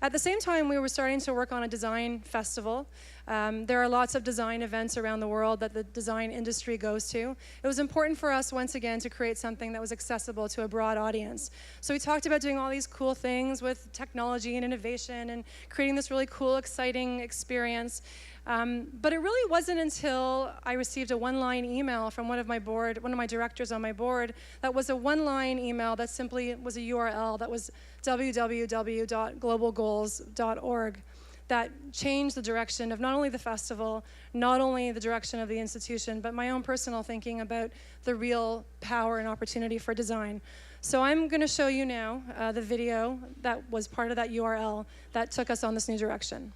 At the same time, we were starting to work on a design festival. There are lots of design events around the world that the design industry goes to. It was important for us, once again, to create something that was accessible to a broad audience. So we talked about doing all these cool things with technology and innovation and creating this really cool, exciting experience. But it really wasn't until I received a one-line email from one of my directors on my board, that was a one-line email that simply was a URL that was www.globalgoals.org, that changed the direction of not only the festival, not only the direction of the institution, but my own personal thinking about the real power and opportunity for design. So I'm going to show you now the video that was part of that URL that took us on this new direction.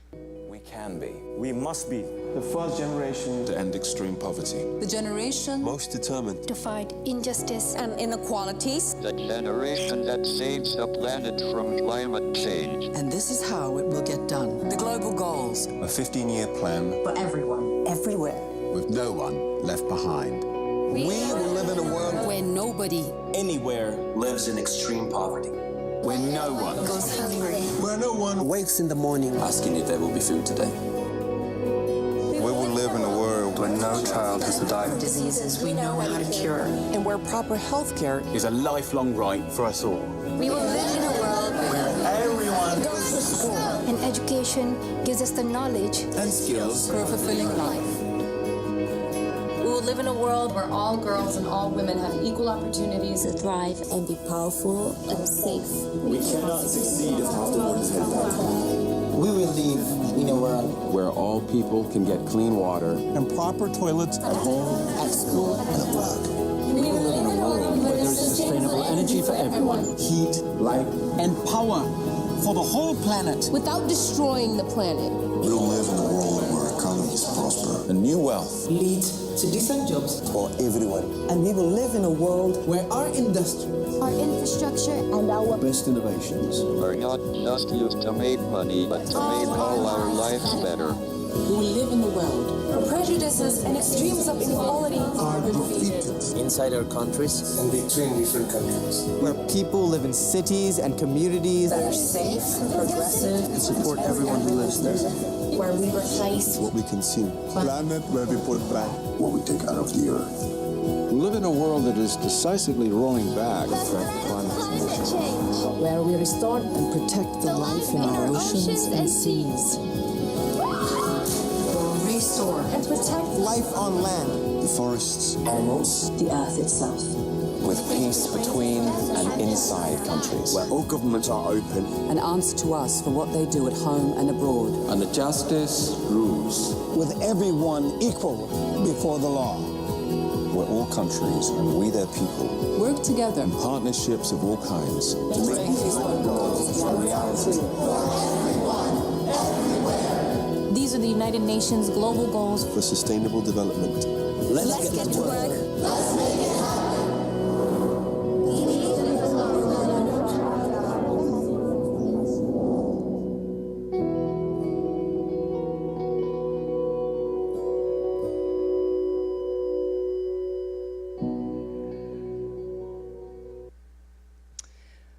We can be. We must be. The first generation to end extreme poverty. The generation most determined to fight injustice and inequalities. The generation that saves the planet from climate change. And this is how it will get done. The global goals. A 15-year plan For everyone. Everywhere. with no one left behind. We will live in a world Where nobody anywhere lives in extreme poverty. Where no one goes hungry. Where no one Wakes in the morning asking if there will be food today. We will live in a world where no child has to die. Diseases we know how to cure. And where proper health care Is a lifelong right for us all. We will live in a world Where everyone goes to school, and education gives us the knowledge and skills for a fulfilling life. We will live in a world where all girls and all women have equal opportunities to thrive and be powerful and safe. We cannot succeed if half the world is headed out. We will live in a world Where all people can get clean water and proper toilets at home, at school, and at work. We will live in a world where there's sustainable energy for everyone. Heat, light, And power for the whole planet. without destroying the planet. We will live in a world where economies prosper and new wealth Lead to decent jobs. for everyone. And we will live in a world Where our industry, Our infrastructure and our best innovations. Are not just used to make money, but to make all our lives better. we will live in a world Where prejudices and extremes of inequality Are defeated. Inside our countries and between different countries. Where people live in cities and communities that are safe, progressive, and support everyone who lives there. where we replace What we consume. Planet where we put back what we take out of the earth. We live in a world that is decisively rolling back the threat of climate change. where we restore and protect the life in our oceans and seas. Restore and protect Life on land. The forests, Animals, the earth itself. with peace between and inside countries. Where all governments are open. An answer to us for what they do at home and abroad. and the justice rules. with everyone equal before the law. Where all countries and we their people, Work together. partnerships of all kinds, To make these goals a reality. These are the United Nations global goals. for sustainable development. Let's get to work. Let's make it happen.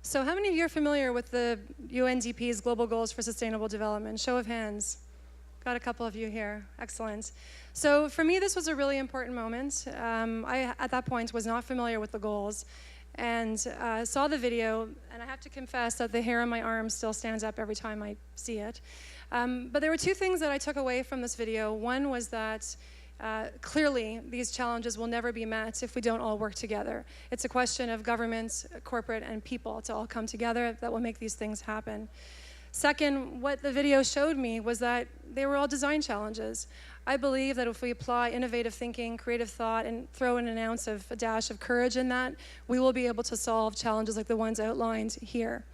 So how many of you are familiar with the UNDP's Global Goals for Sustainable Development? Show of hands. Got a couple of you here. Excellent. So for me, this was a really important moment. I, at that point, was not familiar with the goals and saw the video, and I have to confess that the hair on my arm still stands up every time I see it. But there were two things that I took away from this video. One was that clearly, these challenges will never be met if we don't all work together. It's a question of government, corporate, and people to all come together that will make these things happen. Second, what the video showed me was that they were all design challenges. I believe that if we apply innovative thinking, creative thought, and throw in a dash of courage in that, we will be able to solve challenges like the ones outlined here.